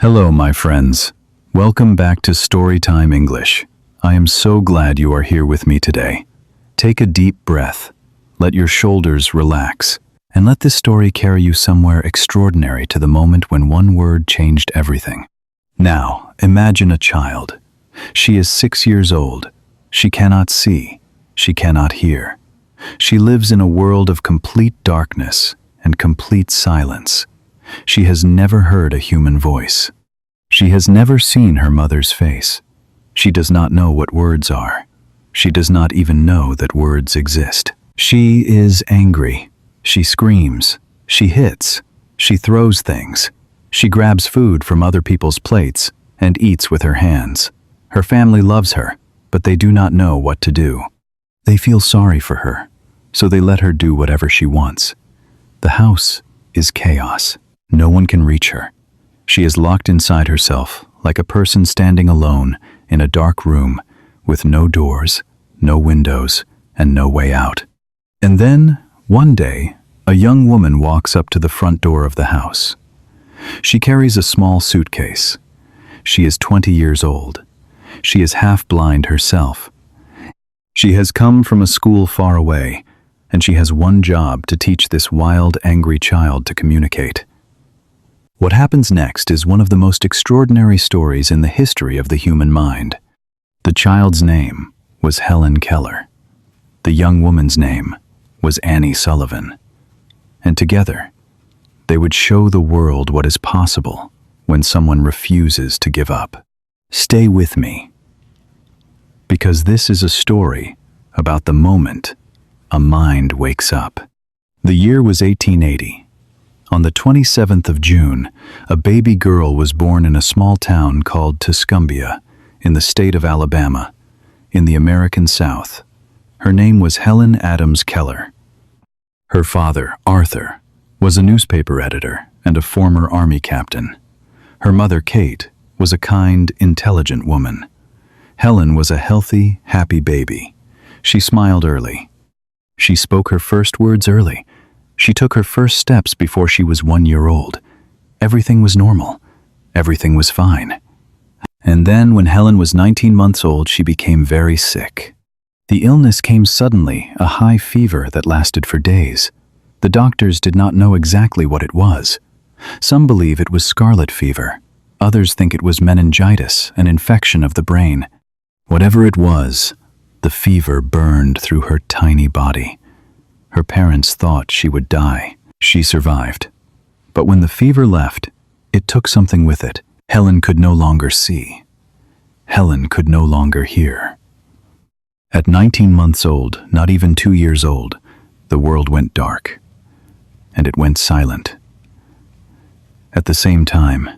Hello, my friends. Welcome back to Storytime English. I am so glad you are here with me today. Take a deep breath, let your shoulders relax, and let this story carry you somewhere extraordinary to the moment when one word changed everything. Now, imagine a child. She is 6 years old. She cannot see. She cannot hear. She lives in a world of complete darkness and complete silence. She has never heard a human voice. She has never seen her mother's face. She does not know what words are. She does not even know that words exist. She is angry. She screams. She hits. She throws things. She grabs food from other people's plates and eats with her hands. Her family loves her, but they do not know what to do. They feel sorry for her, so they let her do whatever she wants. The house is chaos. No one can reach her. She is locked inside herself, like a person standing alone in a dark room with no doors, no windows, and no way out. And then, one day, a young woman walks up to the front door of the house. She carries a small suitcase. She is 20 years old. She is half blind herself. She has come from a school far away, and she has one job: to teach this wild, angry child to communicate. What happens next is one of the most extraordinary stories in the history of the human mind. The child's name was Helen Keller. The young woman's name was Annie Sullivan. And together, they would show the world what is possible when someone refuses to give up. Stay with me, because this is a story about the moment a mind wakes up. The year was 1880. On the 27th of June, a baby girl was born in a small town called Tuscumbia, in the state of Alabama, in the American South. Her name was Helen Adams Keller. Her father, Arthur, was a newspaper editor and a former army captain. Her mother, Kate, was a kind, intelligent woman. Helen was a healthy, happy baby. She smiled early. She spoke her first words early. She took her first steps before she was 1 year old. Everything was normal. Everything was fine. And then, when Helen was 19 months old, she became very sick. The illness came suddenly, a high fever that lasted for days. The doctors did not know exactly what it was. Some believe it was scarlet fever. Others think it was meningitis, an infection of the brain. Whatever it was, the fever burned through her tiny body. Her parents thought she would die. She survived. But when the fever left, it took something with it. Helen could no longer see. Helen could no longer hear. At 19 months old, not even 2 years old, the world went dark, and it went silent. At the same time,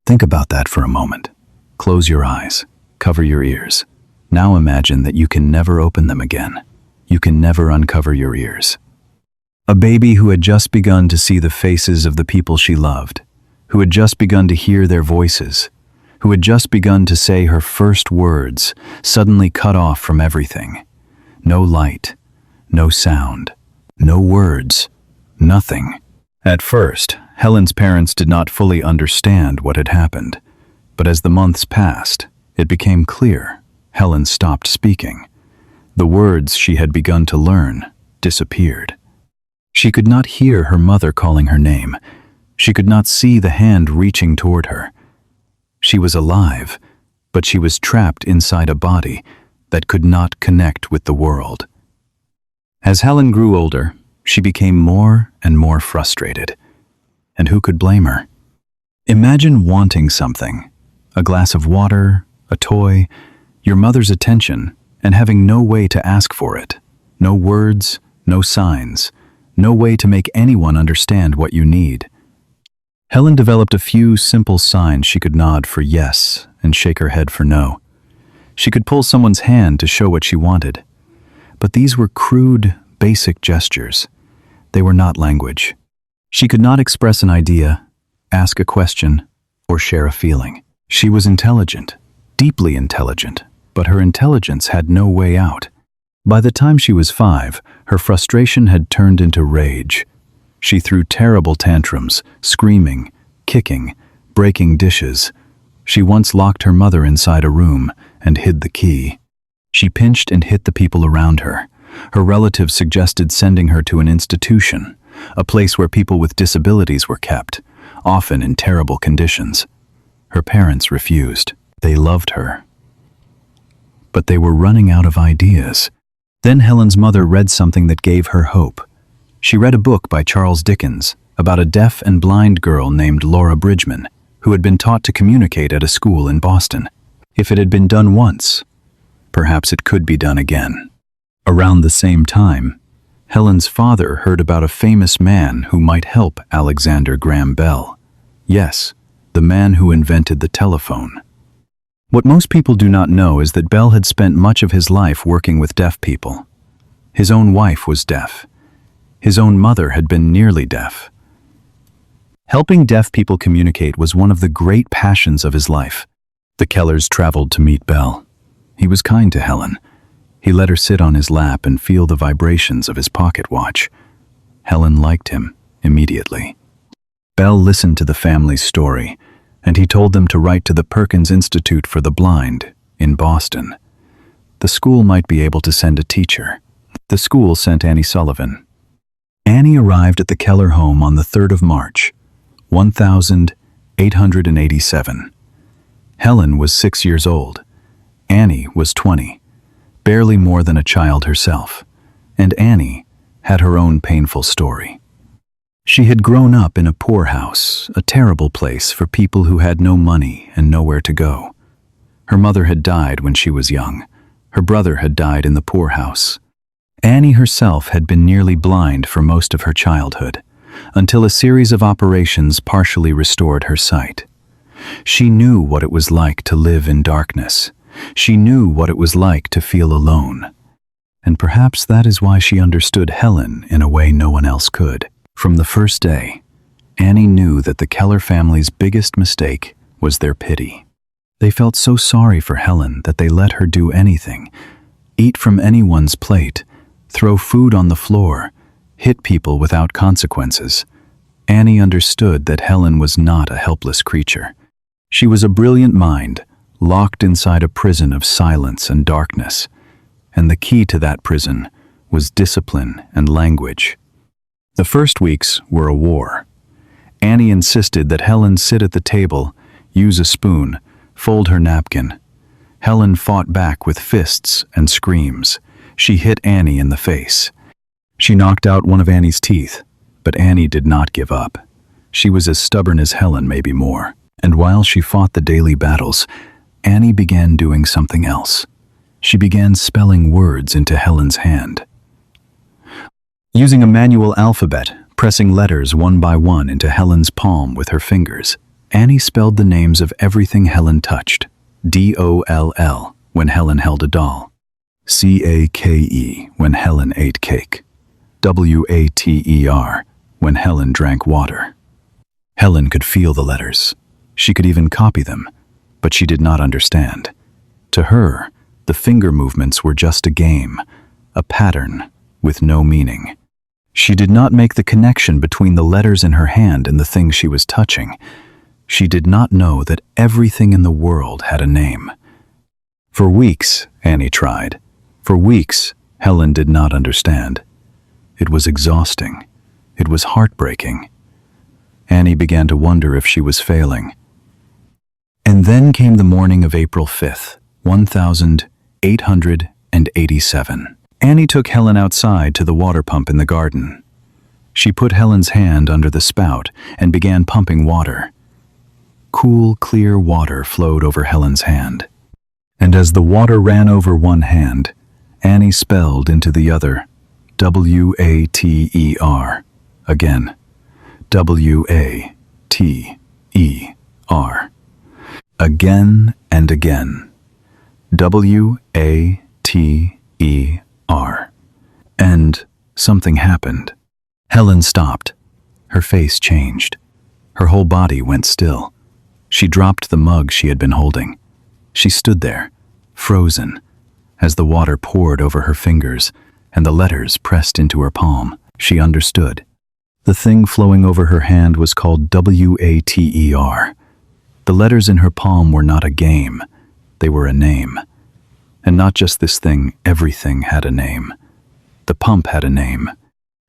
think about that for a moment. Close your eyes, cover your ears. Now imagine that you can never open them again. You can never uncover your ears. A baby who had just begun to see the faces of the people she loved, who had just begun to hear their voices, who had just begun to say her first words, suddenly cut off from everything. No light, no sound, no words, nothing. At first, Helen's parents did not fully understand what had happened, but as the months passed, it became clear. Helen stopped speaking. The words she had begun to learn disappeared. She could not hear her mother calling her name. She could not see the hand reaching toward her. She was alive, but she was trapped inside a body that could not connect with the world. As Helen grew older, she became more and more frustrated. And who could blame her? Imagine wanting something, a glass of water, a toy, your mother's attention, and having no way to ask for it. No words, no signs, no way to make anyone understand what you need. Helen developed a few simple signs. She could nod for yes and shake her head for no. She could pull someone's hand to show what she wanted. But these were crude, basic gestures. They were not language. She could not express an idea, ask a question, or share a feeling. She was intelligent, deeply intelligent, but her intelligence had no way out. By the time she was 5, her frustration had turned into rage. She threw terrible tantrums, screaming, kicking, breaking dishes. She once locked her mother inside a room and hid the key. She pinched and hit the people around her. Her relatives suggested sending her to an institution, a place where people with disabilities were kept, often in terrible conditions. Her parents refused. They loved her. But they were running out of ideas. Then Helen's mother read something that gave her hope. She read a book by Charles Dickens about a deaf and blind girl named Laura Bridgman, who had been taught to communicate at a school in Boston. If it had been done once, perhaps it could be done again. Around the same time, Helen's father heard about a famous man who might help Alexander Graham Bell. Yes, the man who invented the telephone. What most people do not know is that Bell had spent much of his life working with deaf people. His own wife was deaf. His own mother had been nearly deaf. Helping deaf people communicate was one of the great passions of his life. The Kellers traveled to meet Bell. He was kind to Helen. He let her sit on his lap and feel the vibrations of his pocket watch. Helen liked him immediately. Bell listened to the family's story, and he told them to write to the Perkins Institute for the Blind in Boston. The school might be able to send a teacher. The school sent Annie Sullivan. Annie arrived at the Keller home on the 3rd of March, 1887. Helen was 6 years old. Annie was 20, barely more than a child herself, and Annie had her own painful story. She had grown up in a poorhouse, a terrible place for people who had no money and nowhere to go. Her mother had died when she was young. Her brother had died in the poorhouse. Annie herself had been nearly blind for most of her childhood, until a series of operations partially restored her sight. She knew what it was like to live in darkness. She knew what it was like to feel alone. And perhaps that is why she understood Helen in a way no one else could. From the first day, Annie knew that the Keller family's biggest mistake was their pity. They felt so sorry for Helen that they let her do anything, eat from anyone's plate, throw food on the floor, hit people without consequences. Annie understood that Helen was not a helpless creature. She was a brilliant mind, locked inside a prison of silence and darkness, and the key to that prison was discipline and language. The first weeks were a war. Annie insisted that Helen sit at the table, use a spoon, fold her napkin. Helen fought back with fists and screams. She hit Annie in the face. She knocked out one of Annie's teeth, but Annie did not give up. She was as stubborn as Helen, maybe more. And while she fought the daily battles, Annie began doing something else. She began spelling words into Helen's hand. Using a manual alphabet, pressing letters one by one into Helen's palm with her fingers, Annie spelled the names of everything Helen touched. D-O-L-L when Helen held a doll. C-A-K-E when Helen ate cake. W-A-T-E-R when Helen drank water. Helen could feel the letters. She could even copy them, but she did not understand. To her, the finger movements were just a game, a pattern with no meaning. She did not make the connection between the letters in her hand and the things she was touching. She did not know that everything in the world had a name. For weeks, Annie tried. For weeks, Helen did not understand. It was exhausting. It was heartbreaking. Annie began to wonder if she was failing. And then came the morning of April 5th, 1887. Annie took Helen outside to the water pump in the garden. She put Helen's hand under the spout and began pumping water. Cool, clear water flowed over Helen's hand. And as the water ran over one hand, Annie spelled into the other, W-A-T-E-R. Again, W-A-T-E-R. Again and again. W-A-T-E-R. And something happened. Helen stopped. Her face changed. Her whole body went still. She dropped the mug she had been holding. She stood there, frozen, as the water poured over her fingers and the letters pressed into her palm. She understood. The thing flowing over her hand was called W-A-T-E-R, The letters in her palm were not a game, they were a name. And not just this thing, everything had a name. The pump had a name.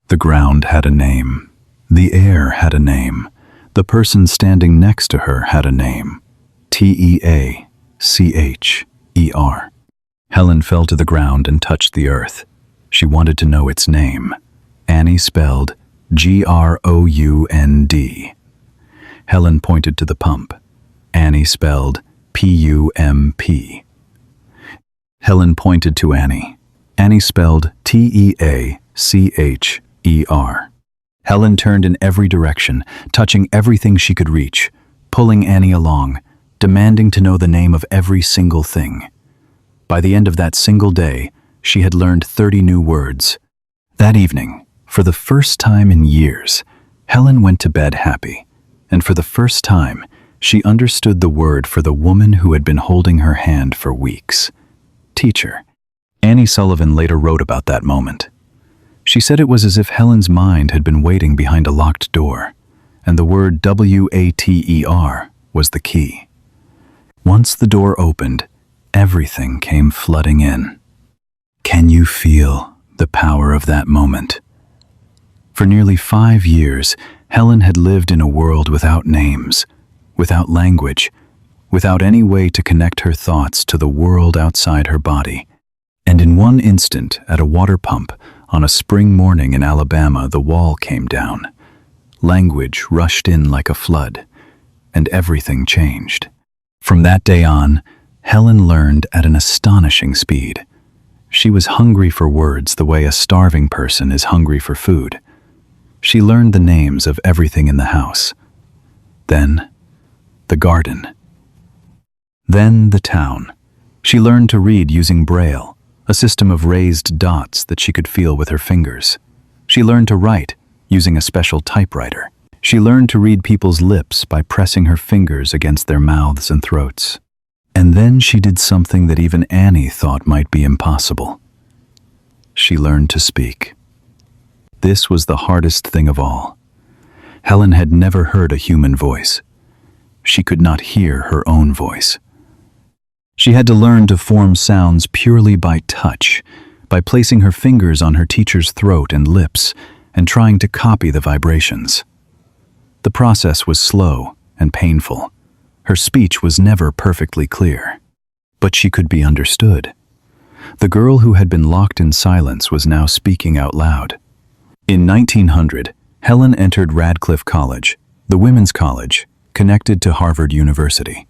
The ground had a name. The air had a name. The person standing next to her had a name. Teacher. Helen fell to the ground and touched the earth. She wanted to know its name. Annie spelled Ground. Helen pointed to the pump. Annie spelled Pump. Helen pointed to Annie. Annie spelled Teacher. Helen turned in every direction, touching everything she could reach, pulling Annie along, demanding to know the name of every single thing. By the end of that single day, she had learned 30 new words. That evening, for the first time in years, Helen went to bed happy, and for the first time, she understood the word for the woman who had been holding her hand for weeks. Teacher. Annie Sullivan later wrote about that moment. She said it was as if Helen's mind had been waiting behind a locked door, and the word WATER was the key. Once the door opened, everything came flooding in. Can you feel the power of that moment? For nearly 5 years, Helen had lived in a world without names, without language, without any way to connect her thoughts to the world outside her body. And in one instant, at a water pump, on a spring morning in Alabama, the wall came down. Language rushed in like a flood, and everything changed. From that day on, Helen learned at an astonishing speed. She was hungry for words the way a starving person is hungry for food. She learned the names of everything in the house. Then, the garden. Then, the town. She learned to read using Braille, a system of raised dots that she could feel with her fingers. She learned to write using a special typewriter. She learned to read people's lips by pressing her fingers against their mouths and throats. And then she did something that even Annie thought might be impossible. She learned to speak. This was the hardest thing of all. Helen had never heard a human voice. She could not hear her own voice. She had to learn to form sounds purely by touch, by placing her fingers on her teacher's throat and lips and trying to copy the vibrations. The process was slow and painful. Her speech was never perfectly clear, but she could be understood. The girl who had been locked in silence was now speaking out loud. In 1900, Helen entered Radcliffe College, the women's college, connected to Harvard University.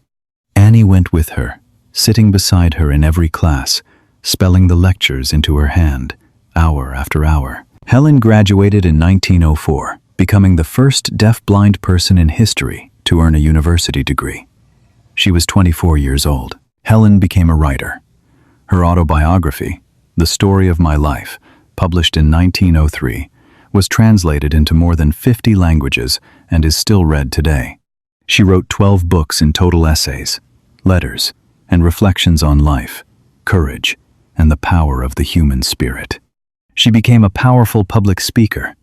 Annie went with her, sitting beside her in every class, spelling the lectures into her hand, hour after hour. Helen graduated in 1904, becoming the first deaf-blind person in history to earn a university degree. She was 24 years old. Helen became a writer. Her autobiography, The Story of My Life, published in 1903, was translated into more than 50 languages and is still read today. She wrote 12 books in total: essays, letters, and reflections on life, courage, and the power of the human spirit. She became a powerful public speaker.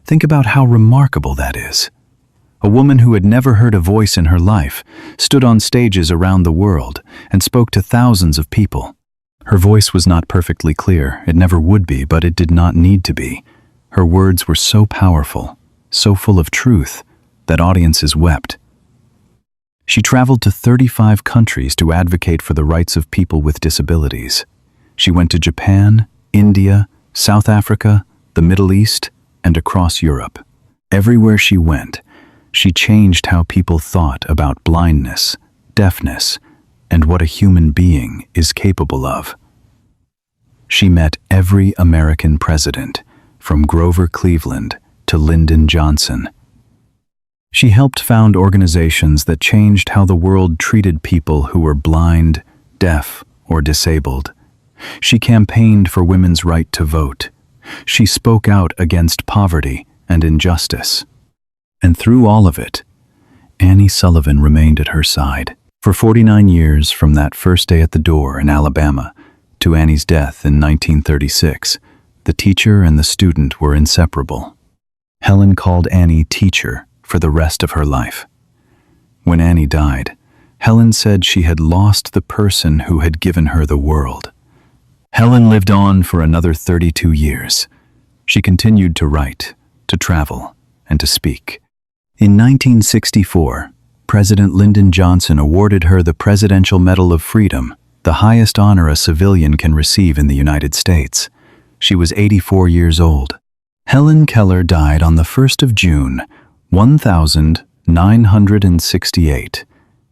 Think about how remarkable that is. A woman who had never heard a voice in her life stood on stages around the world and spoke to thousands of people. Her voice was not perfectly clear, it never would be, but it did not need to be. Her words were so powerful, so full of truth, that audiences wept. She traveled to 35 countries to advocate for the rights of people with disabilities. She went to Japan, India, South Africa, the Middle East, and across Europe. Everywhere she went, she changed how people thought about blindness, deafness, and what a human being is capable of. She met every American president, from Grover Cleveland to Lyndon Johnson. She helped found organizations that changed how the world treated people who were blind, deaf, or disabled. She campaigned for women's right to vote. She spoke out against poverty and injustice. And through all of it, Annie Sullivan remained at her side. For 49 years, from that first day at the door in Alabama to Annie's death in 1936, the teacher and the student were inseparable. Helen called Annie teacher for the rest of her life. When Annie died, Helen said she had lost the person who had given her the world. Helen lived on for another 32 years. She continued to write, to travel, and to speak. In 1964, President Lyndon Johnson awarded her the Presidential Medal of Freedom, the highest honor a civilian can receive in the United States. She was 84 years old. Helen Keller died on the 1st of June, 1968,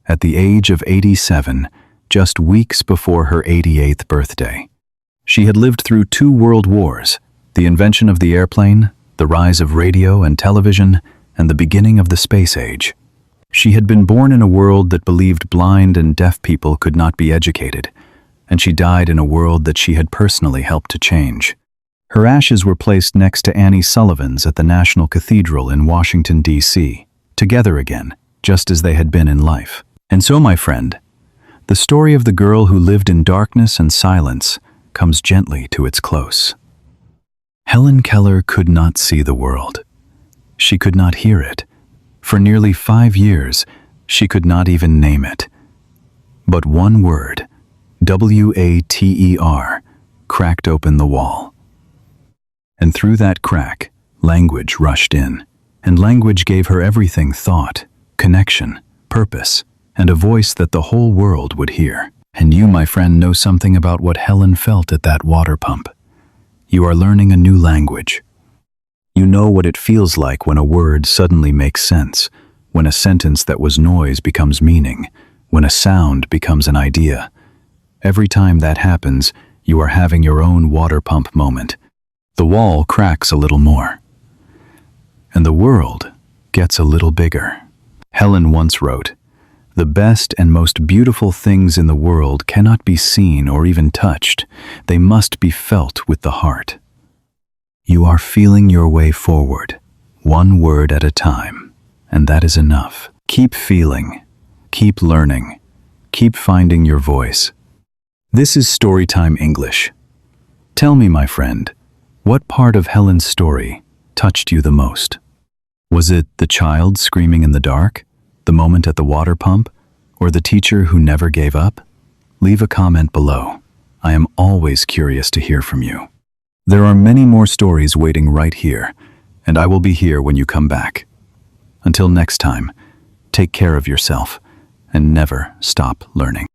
at the age of 87, just weeks before her 88th birthday. She had lived through 2 world wars, the invention of the airplane, the rise of radio and television, and the beginning of the space age. She had been born in a world that believed blind and deaf people could not be educated, and she died in a world that she had personally helped to change. Her ashes were placed next to Annie Sullivan's at the National Cathedral in Washington, D.C., together again, just as they had been in life. And so, my friend, the story of the girl who lived in darkness and silence comes gently to its close. Helen Keller could not see the world. She could not hear it. For nearly 5 years, she could not even name it. But one word, W-A-T-E-R, cracked open the wall. And through that crack, language rushed in. And language gave her everything: thought, connection, purpose, and a voice that the whole world would hear. And you, my friend, know something about what Helen felt at that water pump. You are learning a new language. You know what it feels like when a word suddenly makes sense, when a sentence that was noise becomes meaning, when a sound becomes an idea. Every time that happens, you are having your own water pump moment. The wall cracks a little more, and the world gets a little bigger. Helen once wrote, "The best and most beautiful things in the world cannot be seen or even touched. They must be felt with the heart." You are feeling your way forward, one word at a time, and that is enough. Keep feeling, keep learning, keep finding your voice. This is Storytime English. Tell me, my friend, what part of Helen's story touched you the most? Was it the child screaming in the dark, the moment at the water pump, or the teacher who never gave up? Leave a comment below. I am always curious to hear from you. There are many more stories waiting right here, and I will be here when you come back. Until next time, take care of yourself and never stop learning.